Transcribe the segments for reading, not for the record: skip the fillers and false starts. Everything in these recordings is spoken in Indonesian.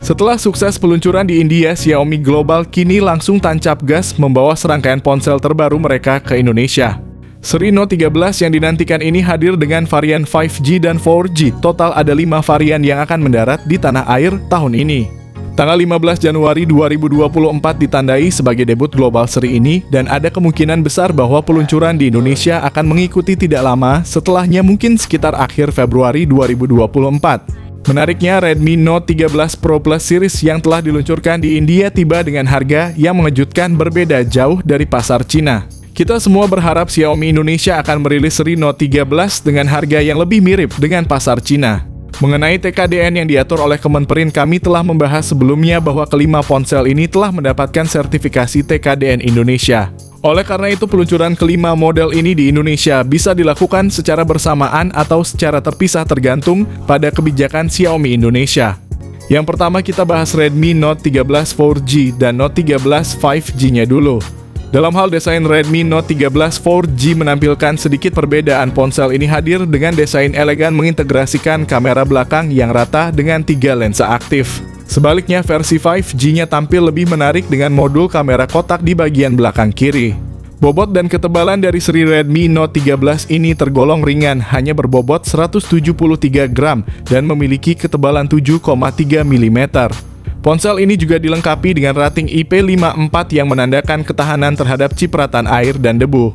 Setelah sukses peluncuran di India, Xiaomi Global kini langsung tancap gas membawa serangkaian ponsel terbaru mereka ke Indonesia. Seri Note 13 yang dinantikan ini hadir dengan varian 5G dan 4G. Total ada 5 varian yang akan mendarat di tanah air tahun ini. Tanggal 15 Januari 2024 ditandai sebagai debut global seri ini dan ada kemungkinan besar bahwa peluncuran di Indonesia akan mengikuti tidak lama setelahnya, mungkin sekitar akhir Februari 2024. Menariknya, Redmi Note 13 Pro Plus series yang telah diluncurkan di India tiba dengan harga yang mengejutkan berbeda jauh dari pasar Cina. Kita semua berharap Xiaomi Indonesia akan merilis seri Note 13 dengan harga yang lebih mirip dengan pasar Cina. Mengenai TKDN yang diatur oleh Kemenperin, kami telah membahas sebelumnya bahwa kelima ponsel ini telah mendapatkan sertifikasi TKDN Indonesia. Oleh karena itu, peluncuran kelima model ini di Indonesia bisa dilakukan secara bersamaan atau secara terpisah tergantung pada kebijakan Xiaomi Indonesia. Yang pertama kita bahas Redmi Note 13 4G dan Note 13 5G-nya dulu. Dalam hal desain, Redmi Note 13 4G menampilkan sedikit perbedaan. Ponsel ini hadir dengan desain elegan mengintegrasikan kamera belakang yang rata dengan 3 lensa aktif. Sebaliknya, versi 5G-nya tampil lebih menarik dengan modul kamera kotak di bagian belakang kiri. Bobot dan ketebalan dari seri Redmi Note 13 ini tergolong ringan, hanya berbobot 173 gram dan memiliki ketebalan 7,3 mm. Ponsel ini juga dilengkapi dengan rating IP54 yang menandakan ketahanan terhadap cipratan air dan debu.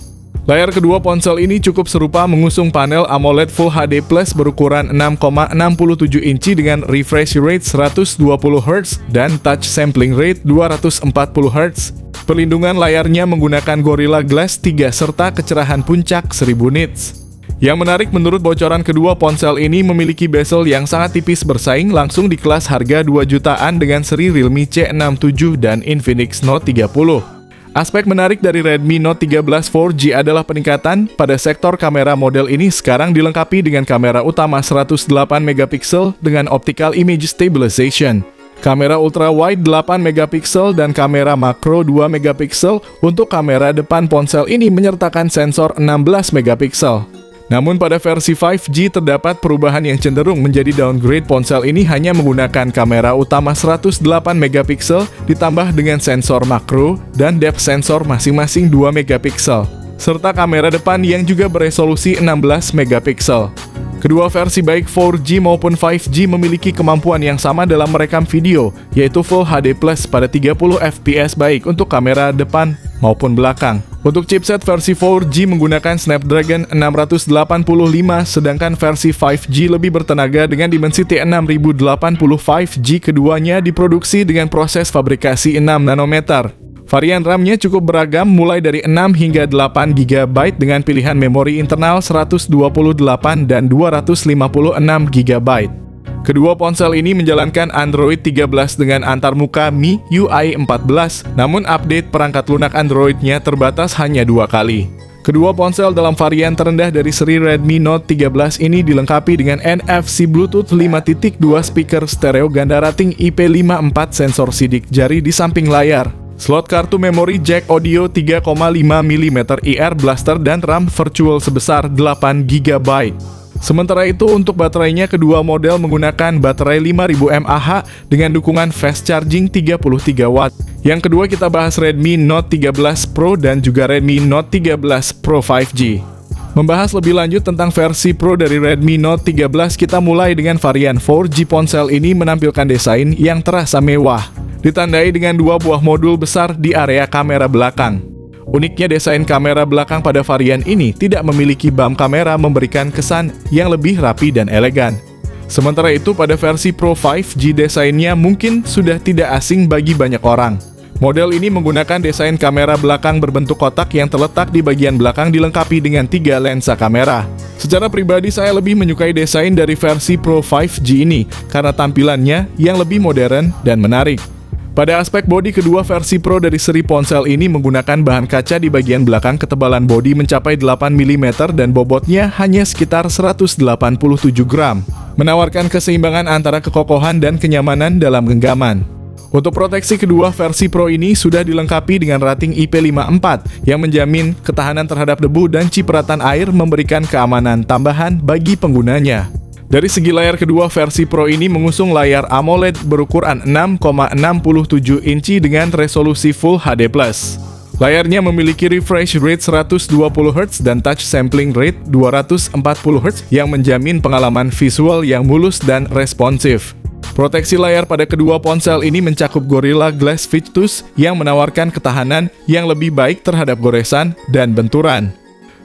Layar kedua ponsel ini cukup serupa, mengusung panel AMOLED Full HD Plus berukuran 6,67 inci dengan refresh rate 120 Hz dan touch sampling rate 240 Hz. Perlindungan layarnya menggunakan Gorilla Glass 3 serta kecerahan puncak 1000 nits. Yang menarik, menurut bocoran kedua, ponsel ini memiliki bezel yang sangat tipis bersaing langsung di kelas harga 2 jutaan dengan seri Realme C67 dan Infinix Note 30. Aspek menarik dari Redmi Note 13 4G adalah peningkatan pada sektor kamera. Model ini sekarang dilengkapi dengan kamera utama 108 MP dengan optical image stabilization, kamera ultra wide 8 MP dan kamera makro 2 MP. Untuk kamera depan, ponsel ini menyertakan sensor 16 MP. Namun pada versi 5G terdapat perubahan yang cenderung menjadi downgrade. Ponsel ini hanya menggunakan kamera utama 108 MP ditambah dengan sensor makro dan depth sensor masing-masing 2 MP, serta kamera depan yang juga beresolusi 16 MP. Kedua versi baik 4G maupun 5G memiliki kemampuan yang sama dalam merekam video, yaitu Full HD Plus pada 30 fps baik untuk kamera depan maupun belakang. Untuk chipset, versi 4G menggunakan Snapdragon 685, sedangkan versi 5G lebih bertenaga dengan Dimensity 6080. 5G keduanya diproduksi dengan proses fabrikasi 6 nanometer. Varian RAM-nya cukup beragam, mulai dari 6 hingga 8 GB dengan pilihan memori internal 128 dan 256 GB. Kedua ponsel ini menjalankan Android 13 dengan antarmuka MIUI 14, namun update perangkat lunak Android-nya terbatas hanya 2 kali. Kedua ponsel dalam varian terendah dari seri Redmi Note 13 ini dilengkapi dengan NFC Bluetooth 5.2, speaker stereo ganda rating IP54, sensor sidik jari di samping layar, slot kartu memori jack audio 3,5 mm IR blaster dan RAM virtual sebesar 8 GB. Sementara itu, untuk baterainya, kedua model menggunakan baterai 5000 mAh dengan dukungan fast charging 33 Watt. Yang kedua kita bahas Redmi Note 13 Pro dan juga Redmi Note 13 Pro 5G. Membahas lebih lanjut tentang versi Pro dari Redmi Note 13, kita mulai dengan varian 4G. Ponsel ini menampilkan desain yang terasa mewah, ditandai dengan 2 buah modul besar di area kamera belakang. Uniknya, desain kamera belakang pada varian ini tidak memiliki bump kamera, memberikan kesan yang lebih rapi dan elegan. Sementara itu, pada versi Pro 5G, desainnya mungkin sudah tidak asing bagi banyak orang. Model ini menggunakan desain kamera belakang berbentuk kotak yang terletak di bagian belakang, dilengkapi dengan 3 lensa kamera. Secara pribadi, saya lebih menyukai desain dari versi Pro 5G ini karena tampilannya yang lebih modern dan menarik. Pada aspek bodi, kedua versi Pro dari seri ponsel ini menggunakan bahan kaca di bagian belakang. Ketebalan bodi mencapai 8 mm dan bobotnya hanya sekitar 187 gram, menawarkan keseimbangan antara kekokohan dan kenyamanan dalam genggaman. Untuk proteksi, kedua versi Pro ini sudah dilengkapi dengan rating IP54 yang menjamin ketahanan terhadap debu dan cipratan air, memberikan keamanan tambahan bagi penggunanya. Dari segi layar kedua, versi Pro ini mengusung layar AMOLED berukuran 6,67 inci dengan resolusi Full HD+. Layarnya memiliki refresh rate 120Hz dan touch sampling rate 240Hz yang menjamin pengalaman visual yang mulus dan responsif. Proteksi layar pada kedua ponsel ini mencakup Gorilla Glass Victus yang menawarkan ketahanan yang lebih baik terhadap goresan dan benturan.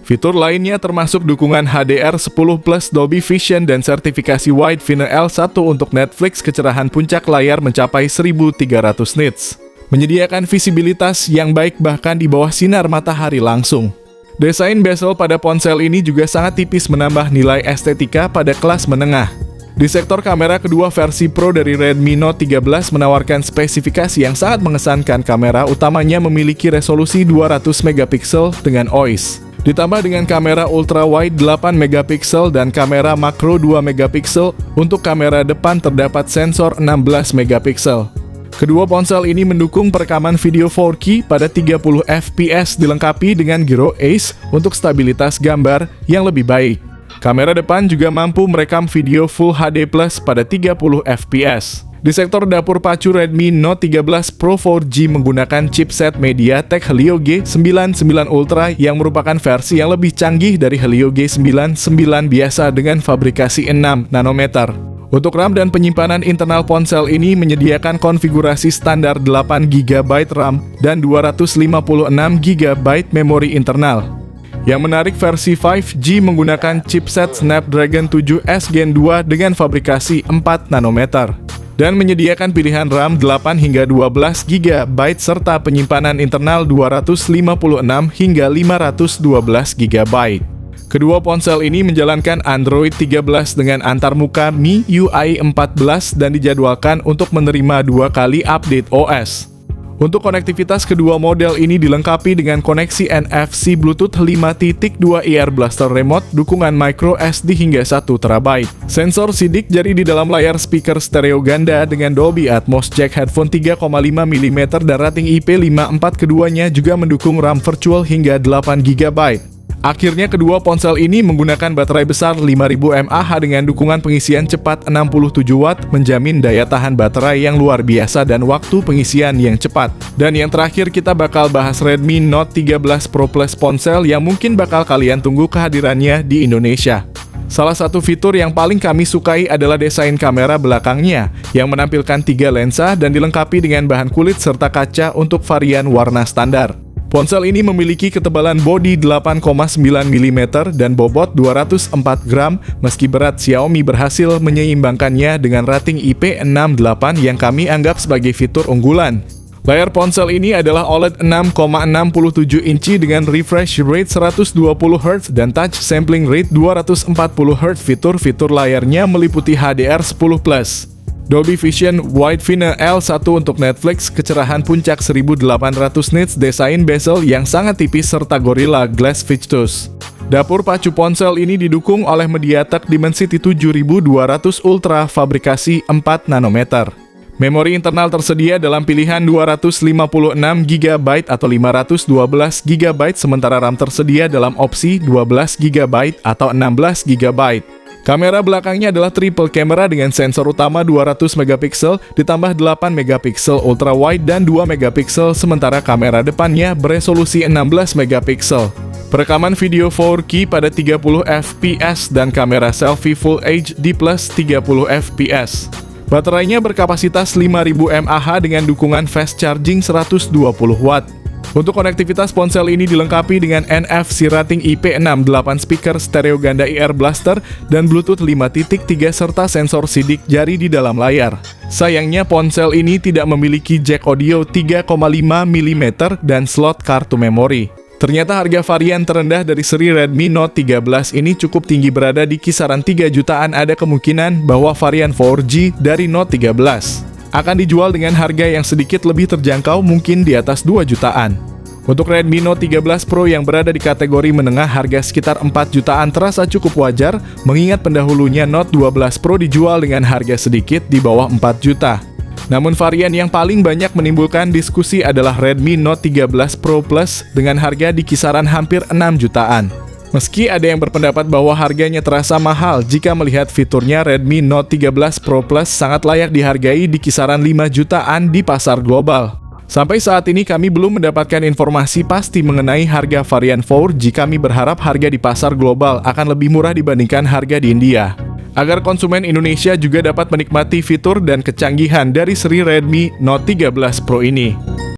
Fitur lainnya termasuk dukungan HDR10+ Dolby Vision dan sertifikasi Wide Finer L1 untuk Netflix. Kecerahan puncak layar mencapai 1300 nits. Menyediakan visibilitas yang baik bahkan di bawah sinar matahari langsung. Desain bezel pada ponsel ini juga sangat tipis menambah nilai estetika pada kelas menengah. Di sektor kamera, kedua versi Pro dari Redmi Note 13 menawarkan spesifikasi yang sangat mengesankan. Kamera utamanya memiliki resolusi 200 megapiksel dengan OIS. Ditambah dengan kamera ultra wide 8 megapiksel dan kamera makro 2 megapiksel, untuk kamera depan terdapat sensor 16 megapiksel. Kedua ponsel ini mendukung perekaman video 4K pada 30 fps dilengkapi dengan Gyro Ace untuk stabilitas gambar yang lebih baik. Kamera depan juga mampu merekam video Full HD+ pada 30 fps. Di sektor dapur pacu, Redmi Note 13 Pro 4G menggunakan chipset MediaTek Helio G99 Ultra yang merupakan versi yang lebih canggih dari Helio G99 biasa dengan fabrikasi 6 nanometer. Untuk RAM dan penyimpanan internal ponsel ini menyediakan konfigurasi standar 8GB RAM dan 256GB memori internal. Yang menarik, versi 5G menggunakan chipset Snapdragon 7S Gen 2 dengan fabrikasi 4 nanometer. Dan menyediakan pilihan RAM 8 hingga 12GB serta penyimpanan internal 256 hingga 512GB. Kedua ponsel ini menjalankan Android 13 dengan antarmuka MIUI 14 dan dijadwalkan untuk menerima 2 kali update OS. Untuk konektivitas, kedua model ini dilengkapi dengan koneksi NFC Bluetooth 5.2 Ear Blaster Remote, dukungan micro SD hingga 1 TB. Sensor sidik jari di dalam layar, speaker stereo ganda dengan Dolby Atmos, jack headphone 3,5 mm dan rating IP54. Keduanya juga mendukung RAM virtual hingga 8GB. Akhirnya, kedua ponsel ini menggunakan baterai besar 5000 mAh dengan dukungan pengisian cepat 67 Watt, menjamin daya tahan baterai yang luar biasa dan waktu pengisian yang cepat. Dan yang terakhir, kita bakal bahas Redmi Note 13 Pro Plus, ponsel yang mungkin bakal kalian tunggu kehadirannya di Indonesia. Salah satu fitur yang paling kami sukai adalah desain kamera belakangnya, yang menampilkan 3 lensa dan dilengkapi dengan bahan kulit serta kaca untuk varian warna standar. Ponsel ini memiliki ketebalan bodi 8,9 mm dan bobot 204 gram, meski berat Xiaomi berhasil menyeimbangkannya dengan rating IP68 yang kami anggap sebagai fitur unggulan. Layar ponsel ini adalah OLED 6,67 inci dengan refresh rate 120Hz dan touch sampling rate 240Hz. Fitur-fitur layarnya meliputi HDR10+. Dolby Vision Wide Finer L1 untuk Netflix, kecerahan puncak 1800 nits, desain bezel yang sangat tipis serta Gorilla Glass Victus. Dapur pacu ponsel ini didukung oleh MediaTek Dimensity 7200 Ultra fabrikasi 4 nanometer. Memori internal tersedia dalam pilihan 256GB atau 512GB, sementara RAM tersedia dalam opsi 12GB atau 16GB. Kamera belakangnya adalah triple camera dengan sensor utama 200 megapiksel ditambah 8 megapiksel ultra wide dan 2 megapiksel, sementara kamera depannya beresolusi 16 megapiksel. Perekaman video 4K pada 30 fps dan kamera selfie Full HD plus 30 fps. Baterainya berkapasitas 5000 mAh dengan dukungan fast charging 120 Watt. Untuk konektivitas, ponsel ini dilengkapi dengan NFC rating IP68, speaker stereo ganda Ear Blaster, dan Bluetooth 5.3 serta sensor sidik jari di dalam layar. Sayangnya, ponsel ini tidak memiliki jack audio 3,5 mm dan slot kartu memori. Ternyata harga varian terendah dari seri Redmi Note 13 ini cukup tinggi, berada di kisaran 3 jutaan. Ada kemungkinan bahwa varian 4G dari Note 13 akan dijual dengan harga yang sedikit lebih terjangkau, mungkin di atas 2 jutaan. Untuk Redmi Note 13 Pro yang berada di kategori menengah, harga sekitar 4 jutaan terasa cukup wajar, mengingat pendahulunya Note 12 Pro dijual dengan harga sedikit di bawah 4 juta. Namun varian yang paling banyak menimbulkan diskusi adalah Redmi Note 13 Pro Plus dengan harga di kisaran hampir 6 jutaan. Meski ada yang berpendapat bahwa harganya terasa mahal jika melihat fiturnya, Redmi Note 13 Pro Plus sangat layak dihargai di kisaran 5 jutaan di pasar global. Sampai saat ini kami belum mendapatkan informasi pasti mengenai harga varian 4G. Kami berharap harga di pasar global akan lebih murah dibandingkan harga di India, agar konsumen Indonesia juga dapat menikmati fitur dan kecanggihan dari seri Redmi Note 13 Pro ini.